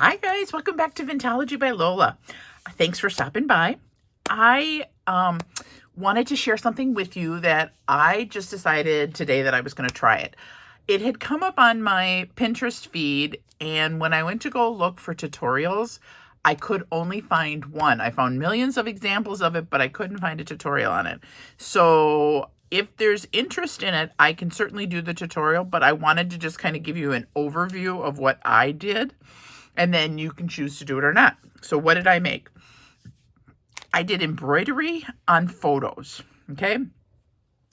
Hi guys, welcome back to Vintology by Lola. Thanks for stopping by. I wanted to share something with you that I just decided today that I was going to try it. It had come up on my Pinterest feed, and when I went to go look for tutorials, I could only find one. I found millions of examples of it, but I couldn't find a tutorial on it. So if there's interest in it, I can certainly do the tutorial, but I wanted to just kind of give you an overview of what I did. And then you can choose to do it or not. So what did I make? I did embroidery on photos, okay?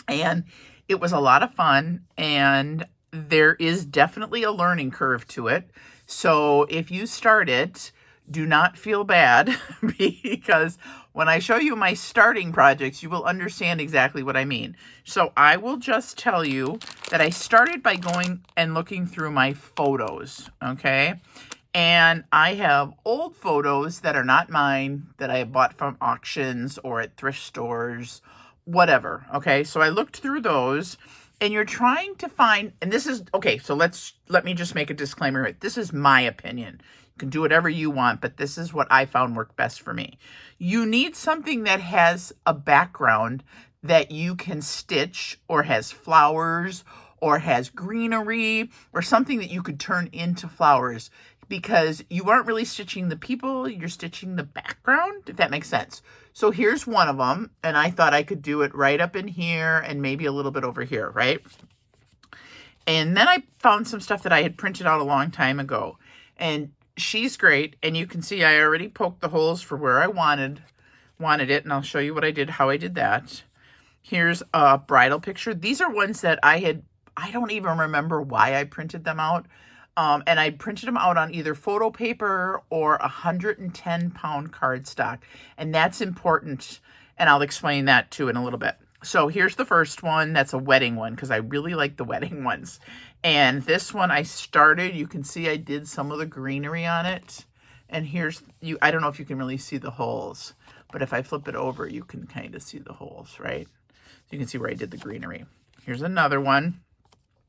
And it was a lot of fun, and there is definitely a learning curve to it. So if you start it, do not feel bad because when I show you my starting projects, you will understand exactly what I mean. So I will just tell you that I started by going and looking through my photos, okay? And I have old photos that are not mine that I have bought from auctions or at thrift stores, whatever. Okay, so I looked through those, and you're trying to find, and this is, okay, so let me just make a disclaimer. This is my opinion. You can do whatever you want, but this is what I found worked best for me. You need something that has a background that you can stitch, or has flowers, or has greenery, or something that you could turn into flowers, because you aren't really stitching the people, you're stitching the background, if that makes sense. So here's one of them, and I thought I could do it right up in here and maybe a little bit over here, right? And then I found some stuff that I had printed out a long time ago, and she's great, and you can see I already poked the holes for where I wanted it, and I'll show you what I did, how I did that. Here's a bridal picture. These are ones that I don't even remember why I printed them out. And I printed them out on either photo paper or 110-pound cardstock. And that's important, and I'll explain that too in a little bit. So here's the first one. That's a wedding one because I really like the wedding ones. And this one I started, you can see I did some of the greenery on it. And I don't know if you can really see the holes, but if I flip it over, you can kind of see the holes, right? So you can see where I did the greenery. Here's another one,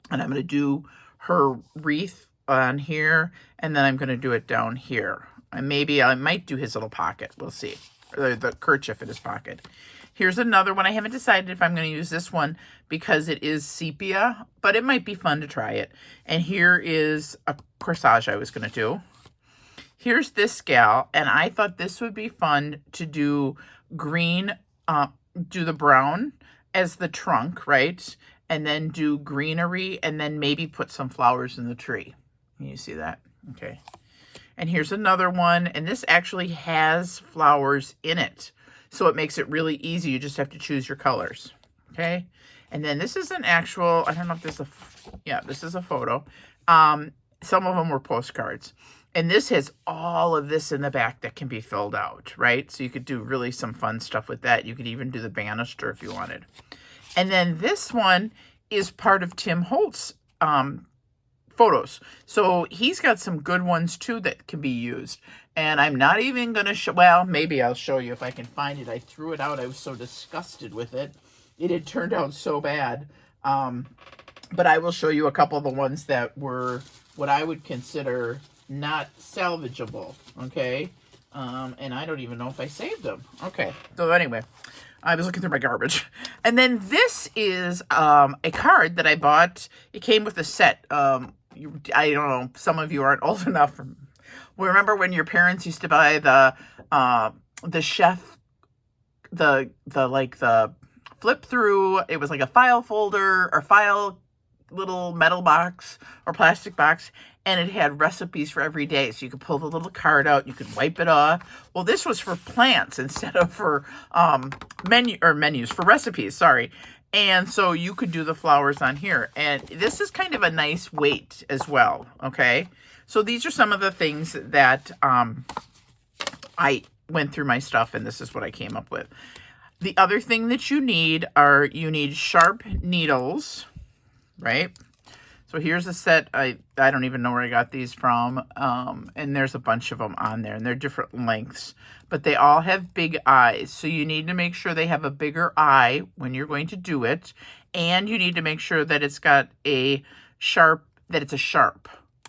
and I'm going to do her wreath on here, and then I'm going to do it down here. And maybe I might do his little pocket. We'll see. Or the kerchief in his pocket. Here's another one. I haven't decided if I'm going to use this one because it is sepia, but it might be fun to try it. And here is a corsage I was going to do. Here's this gal, and I thought this would be fun to do green, do the brown as the trunk, right? And then do greenery, and then maybe put some flowers in the tree. Can you see that? Okay. And here's another one, and this actually has flowers in it. So it makes it really easy. You just have to choose your colors. Okay. And then this is an actual, I don't know if this is this is a photo. Some of them were postcards. And this has all of this in the back that can be filled out, right? So you could do really some fun stuff with that. You could even do the banister if you wanted. And then this one is part of Tim Holt's photos. So he's got some good ones too that can be used. And I'm not even going to show, well, maybe I'll show you if I can find it. I threw it out. I was so disgusted with it. It had turned out so bad. But I will show you a couple of the ones that were what I would consider not salvageable. Okay. And I don't even know if I saved them. Okay. So anyway, I was looking through my garbage. And then this is a card that I bought. It came with a set. I don't know, some of you aren't old enough. Remember when your parents used to buy the chef, the flip through, it was like a file folder or file little metal box or plastic box, and it had recipes for every day. So you could pull the little card out, you could wipe it off. Well, this was for plants instead of for menus, for recipes, sorry. And so you could do the flowers on here. And this is kind of a nice weight as well, okay? So these are some of the things that I went through my stuff, and this is what I came up with. The other thing that you need sharp needles, right? So here's a set. I don't even know where I got these from. And there's a bunch of them on there, and they're different lengths, but they all have big eyes. So you need to make sure they have a bigger eye when you're going to do it. And you need to make sure that it's got a sharp,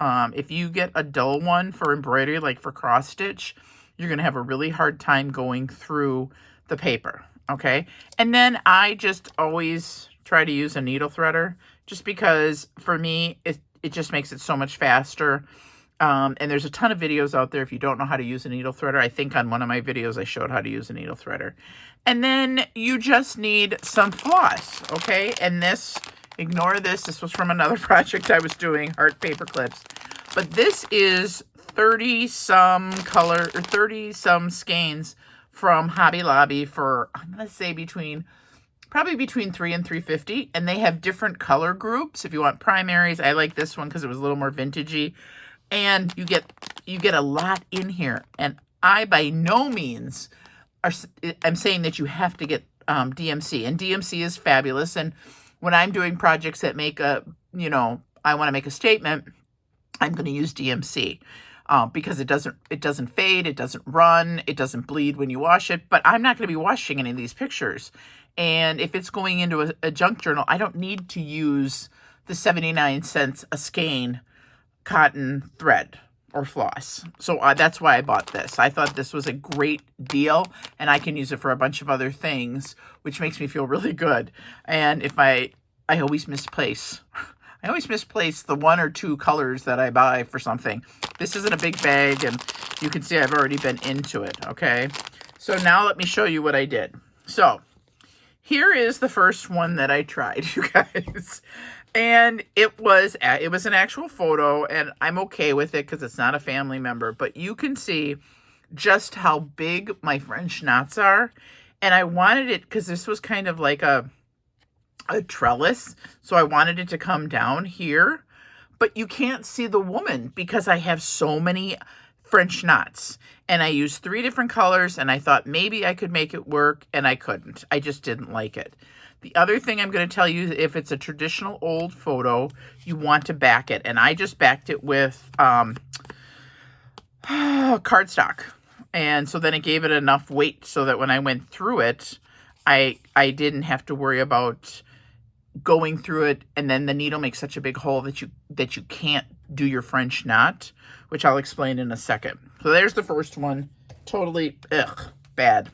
If you get a dull one for embroidery, like for cross stitch, you're going to have a really hard time going through the paper, okay? And then I just always try to use a needle threader, just because for me, it just makes it so much faster. And there's a ton of videos out there if you don't know how to use a needle threader. I think on one of my videos I showed how to use a needle threader. And then you just need some floss, okay? And this, ignore this. This was from another project I was doing, heart paper clips. But this is 30-some color, or 30-some skeins from Hobby Lobby for, I'm going to say probably between $3 and $3.50. And they have different color groups. If you want primaries, I like this one because it was a little more vintagey. And you get a lot in here. And I, by no means, I'm saying that you have to get DMC. And DMC is fabulous. And when I'm doing projects that make I want to make a statement, I'm going to use DMC because it doesn't fade, it doesn't run, it doesn't bleed when you wash it. But I'm not going to be washing any of these pictures. And if it's going into a junk journal, I don't need to use the 79 cents a skein cotton thread or floss. So that's why I bought this. I thought this was a great deal, and I can use it for a bunch of other things, which makes me feel really good. And if I always misplace. I always misplace the 1 or 2 colors that I buy for something. This isn't a big bag, and you can see I've already been into it, okay? So now let me show you what I did. So here is the first one that I tried, you guys. And it was an actual photo, and I'm okay with it because it's not a family member. But you can see just how big my French knots are. And I wanted it because this was kind of like a trellis. So I wanted it to come down here. But you can't see the woman because I have so many French knots. And I used 3 different colors, and I thought maybe I could make it work, and I couldn't. I just didn't like it. The other thing I'm going to tell you, if it's a traditional old photo, you want to back it. And I just backed it with cardstock. And so then it gave it enough weight so that when I went through it, I didn't have to worry about going through it. And then the needle makes such a big hole that you can't do your French knot, which I'll explain in a second. So there's the first one. Totally, bad.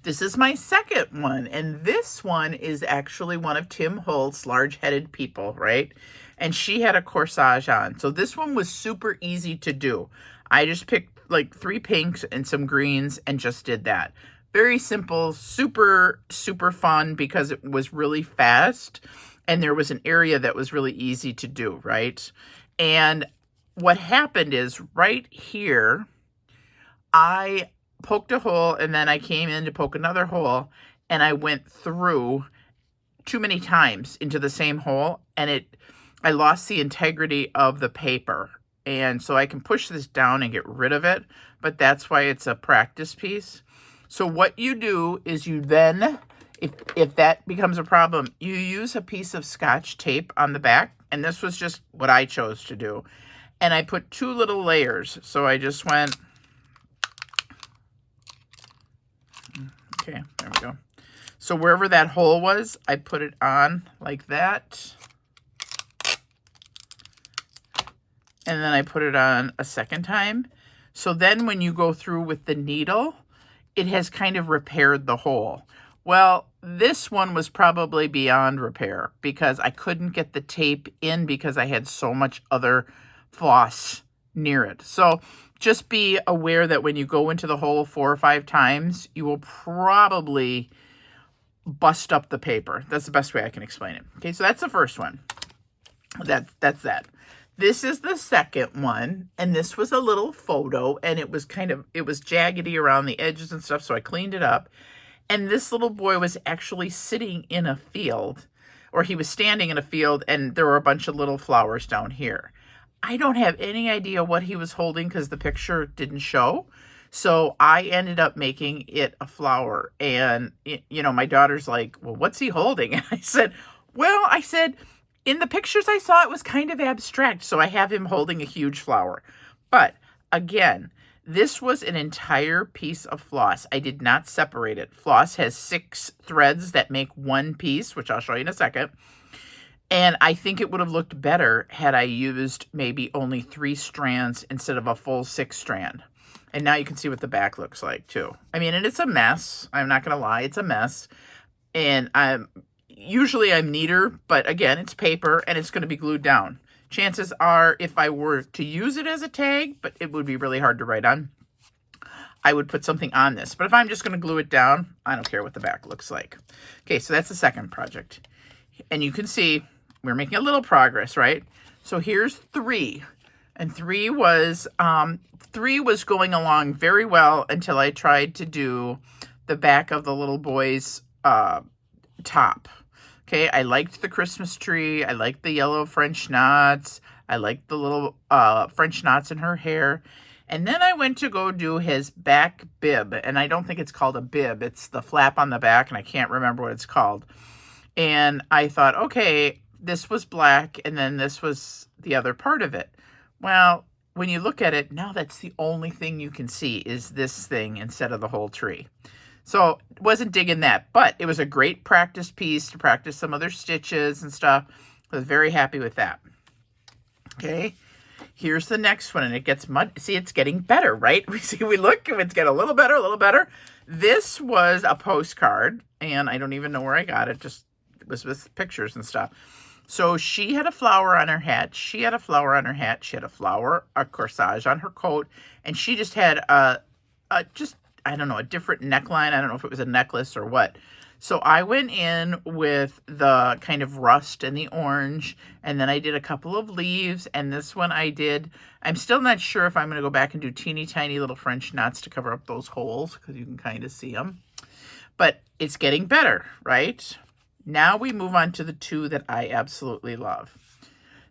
This is my second one, and this one is actually one of Tim Holt's large-headed people, right? And she had a corsage on. So this one was super easy to do. I just picked like 3 pinks and some greens and just did that. Very simple, super, super fun because it was really fast and there was an area that was really easy to do, right? And what happened is right here, I poked a hole, and then I came in to poke another hole, and I went through too many times into the same hole, and I lost the integrity of the paper. And so I can push this down and get rid of it, but that's why it's a practice piece. So what you do is you then, if that becomes a problem, you use a piece of Scotch tape on the back, and this was just what I chose to do. And I put 2 little layers, so I just went, okay, there we go. So wherever that hole was, I put it on like that. And then I put it on a second time. So then when you go through with the needle, it has kind of repaired the hole. Well, this one was probably beyond repair because I couldn't get the tape in because I had so much other floss near it. So just be aware that when you go into the hole 4 or 5 times, you will probably bust up the paper. That's the best way I can explain it. Okay, so that's the first one. That's that. This is the second one, and this was a little photo, and it was jaggedy around the edges and stuff, so I cleaned it up. And this little boy was actually sitting in a field, or he was standing in a field, and there were a bunch of little flowers down here. I don't have any idea what he was holding because the picture didn't show. So I ended up making it a flower. And, my daughter's like, well, what's he holding? And I said, in the pictures I saw, it was kind of abstract. So I have him holding a huge flower. But again, this was an entire piece of floss. I did not separate it. Floss has 6 threads that make one piece, which I'll show you in a second. And I think it would have looked better had I used maybe only 3 strands instead of a full 6 strand. And now you can see what the back looks like too. I mean, and it's a mess. I'm not going to lie. It's a mess. And usually I'm neater, but again, it's paper and it's going to be glued down. Chances are if I were to use it as a tag, but it would be really hard to write on, I would put something on this. But if I'm just going to glue it down, I don't care what the back looks like. Okay, so that's the second project. And you can see we're making a little progress, right? So here's 3. And 3 was going along very well until I tried to do the back of the little boy's top. Okay, I liked the Christmas tree. I liked the yellow French knots. I liked the little French knots in her hair. And then I went to go do his back bib. And I don't think it's called a bib. It's the flap on the back, and I can't remember what it's called. And I thought, okay, this was black, and then this was the other part of it. Well, when you look at it, now that's the only thing you can see is this thing instead of the whole tree. So wasn't digging that, but it was a great practice piece to practice some other stitches and stuff. I was very happy with that. Okay, here's the next one, and it gets see, it's getting better, right? We look, it's getting a little better, a little better. This was a postcard, and I don't even know where I got it. Just it was with pictures and stuff. So she had a flower on her hat. She had a flower on her hat. She had a corsage on her coat, and she just had I don't know, a different neckline. I don't know if it was a necklace or what. So I went in with the kind of rust and the orange, and then I did a couple of leaves, and this one I'm still not sure if I'm going to go back and do teeny tiny little French knots to cover up those holes, because you can kind of see them. But it's getting better, right? Now we move on to the 2 that I absolutely love.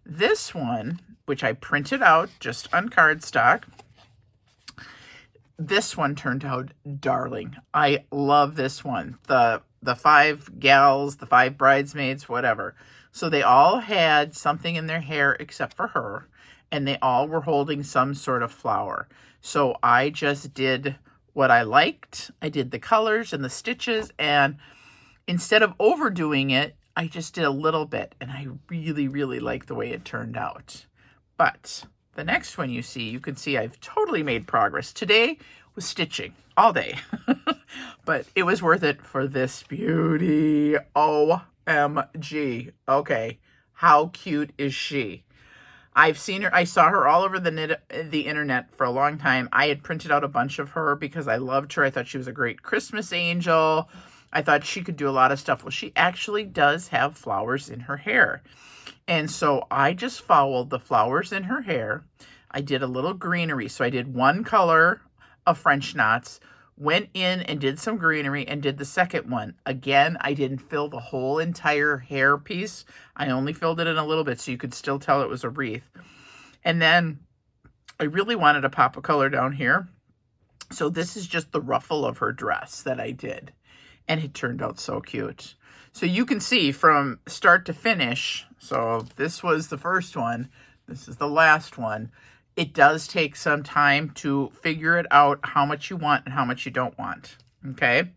This one, which I printed out just on cardstock, this one turned out darling. I love this one. The 5 gals, the 5 bridesmaids, whatever. So they all had something in their hair except for her, and they all were holding some sort of flower. So I just did what I liked. I did the colors and the stitches, and instead of overdoing it, I just did a little bit, and I really, really like the way it turned out. But the next one you can see I've totally made progress. Today was stitching all day, but it was worth it for this beauty. OMG. Okay, how cute is she? I've seen her. I saw her all over the internet for a long time. I had printed out a bunch of her because I loved her. I thought she was a great Christmas angel. I thought she could do a lot of stuff. Well, she actually does have flowers in her hair. And so I just followed the flowers in her hair. I did a little greenery. So I did 1 color of French knots, went in and did some greenery, and did the second one. Again, I didn't fill the whole entire hair piece. I only filled it in a little bit so you could still tell it was a wreath. And then I really wanted to pop a color down here. So this is just the ruffle of her dress that I did. And it turned out so cute. So you can see from start to finish, so this was the first one, this is the last one. It does take some time to figure it out how much you want and how much you don't want, okay?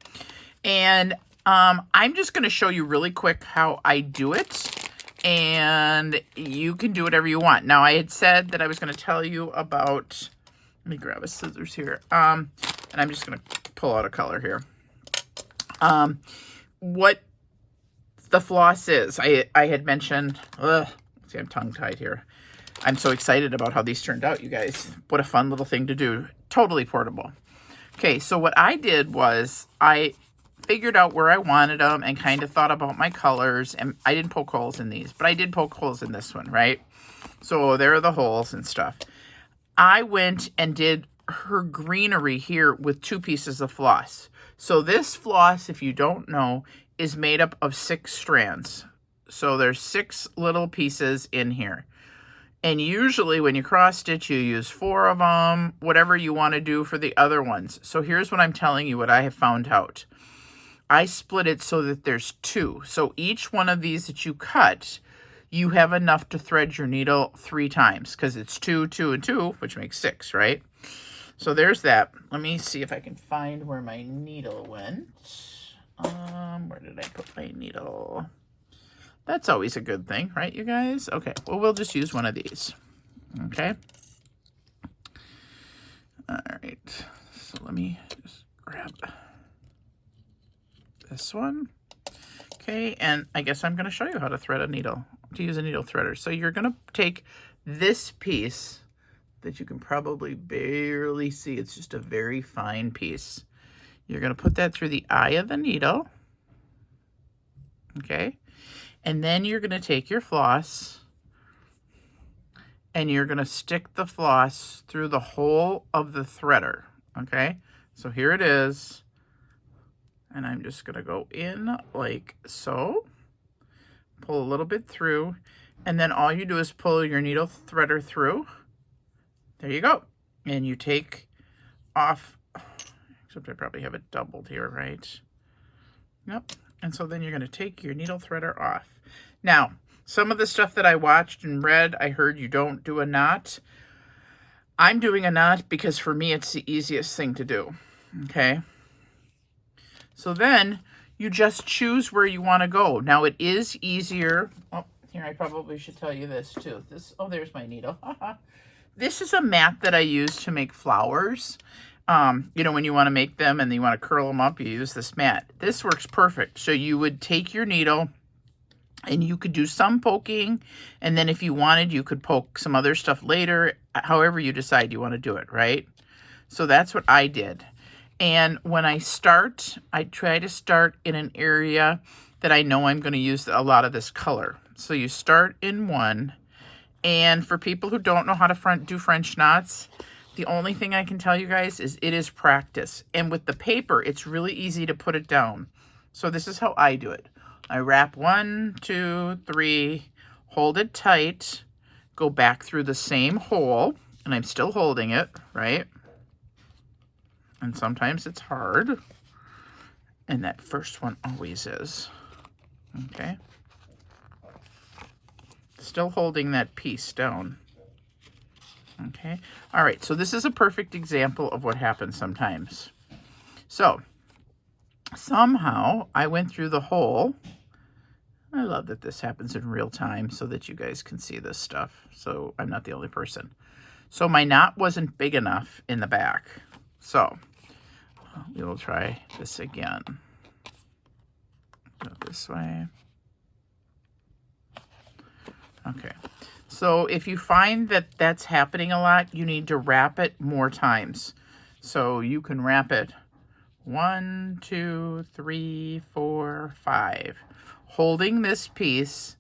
And I'm just going to show you really quick how I do it, and you can do whatever you want. Now, I had said that I was going to tell you about, let me grab a scissors here, and I'm just going to pull out a color here. What the floss is. I had mentioned, see, I'm tongue-tied here. I'm so excited about how these turned out, you guys. What a fun little thing to do. Totally portable. Okay, so what I did was I figured out where I wanted them and kind of thought about my colors. And I didn't poke holes in these, but I did poke holes in this one, right? So there are the holes and stuff. I went and did her greenery here with 2 pieces of floss. So this floss, if you don't know, is made up of 6 strands. So there's 6 little pieces in here. And usually when you cross stitch, you use 4 of them, whatever you want to do for the other ones. So here's what I'm telling you, what I have found out. I split it so that there's 2. So each one of these that you cut, you have enough to thread your needle 3 times, because it's 2, 2, and 2, which makes 6, right? So there's that. Let me see if I can find where my needle went. Where did I put my needle? That's always a good thing, right, you guys? Okay, well, we'll just use one of these. Okay. All right. So let me just grab this one. Okay, and I guess I'm going to show you how to thread a needle, to use a needle threader. So you're going to take this piece that you can probably barely see. It's just a very fine piece. You're going to put that through the eye of the needle. Okay, and then you're going to take your floss and you're going to stick the floss through the hole of the threader. Okay, so here it is. And I'm just going to go in like so, pull a little bit through, and then all you do is pull your needle threader through. There you go. And you take off, except I probably have it doubled here, right? Yep. And so then you're going to take your needle threader off. Now, some of the stuff that I watched and read, I heard you don't do a knot. I'm doing a knot because for me, it's the easiest thing to do. Okay. So then you just choose where you want to go. Now it is easier. Oh, here, I probably should tell you this too. Oh, there's my needle. This is a mat that I use to make flowers. You know, when you want to make them and you want to curl them up, you use this mat. This works perfect. So you would take your needle and you could do some poking. And then if you wanted, you could poke some other stuff later, however you decide you want to do it, right? So that's what I did. And when I start, I try to start in an area that I know I'm going to use a lot of this color. So you start in one. And for people who don't know how to do French knots, the only thing I can tell you guys is it is practice. And with the paper, it's really easy to put it down. So this is how I do it. I wrap 1, 2, 3, hold it tight, go back through the same hole, and I'm still holding it, right? And sometimes it's hard. And that first one always is. Okay. Still holding that piece down. Okay. All right. So this is a perfect example of what happens sometimes. So somehow I went through the hole. I love that this happens in real time so that you guys can see this stuff. So I'm not the only person. So my knot wasn't big enough in the back. So we will try this again. Go this way. Okay. So if you find that that's happening a lot, you need to wrap it more times. So you can wrap it 1, 2, 3, 4, 5. Holding this piece,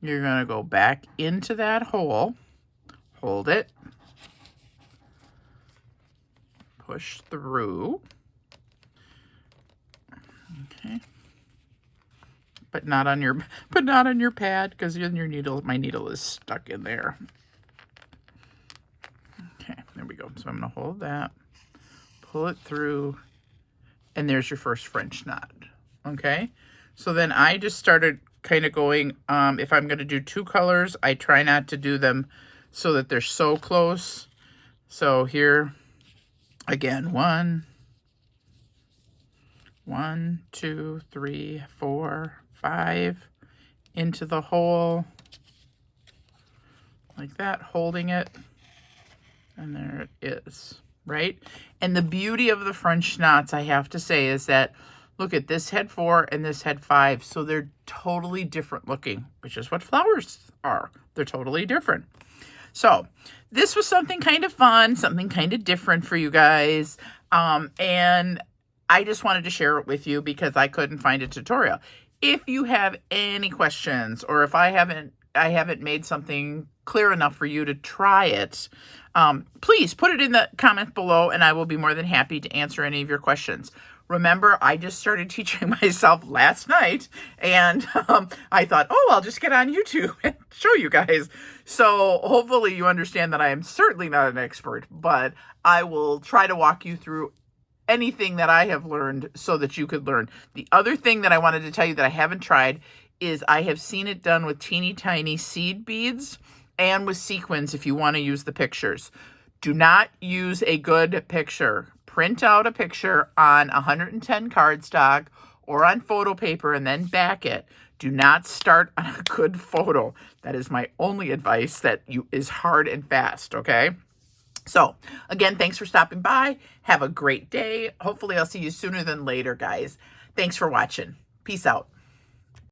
you're going to go back into that hole. Hold it. Push through. Okay. But not on your pad, because your needle, my needle is stuck in there. Okay, there we go. So I'm going to hold that, pull it through, and there's your first French knot. Okay, so then I just started kind of going, if I'm going to do 2 colors, I try not to do them so that they're so close. So here, again, 1, 2, 3, 4, 5, into the hole, like that, holding it, and there it is, right? And the beauty of the French knots, I have to say, is that, look at this head 4 and this head 5, so they're totally different looking, which is what flowers are. They're totally different. So this was something kind of fun, something kind of different for you guys, and I just wanted to share it with you because I couldn't find a tutorial. If you have any questions, or if I haven't made something clear enough for you to try it, please put it in the comment below and I will be more than happy to answer any of your questions. Remember, I just started teaching myself last night, and I thought, oh, I'll just get on YouTube and show you guys. So hopefully you understand that I am certainly not an expert, but I will try to walk you through anything that I have learned so that you could learn. The other thing that I wanted to tell you that I haven't tried is I have seen it done with teeny tiny seed beads and with sequins if you want to use the pictures. Do not use a good picture. Print out a picture on 110 cardstock or on photo paper and then back it. Do not start on a good photo. That is my only advice, that is hard and fast, okay? So, again, thanks for stopping by. Have a great day. Hopefully, I'll see you sooner than later, guys. Thanks for watching. Peace out.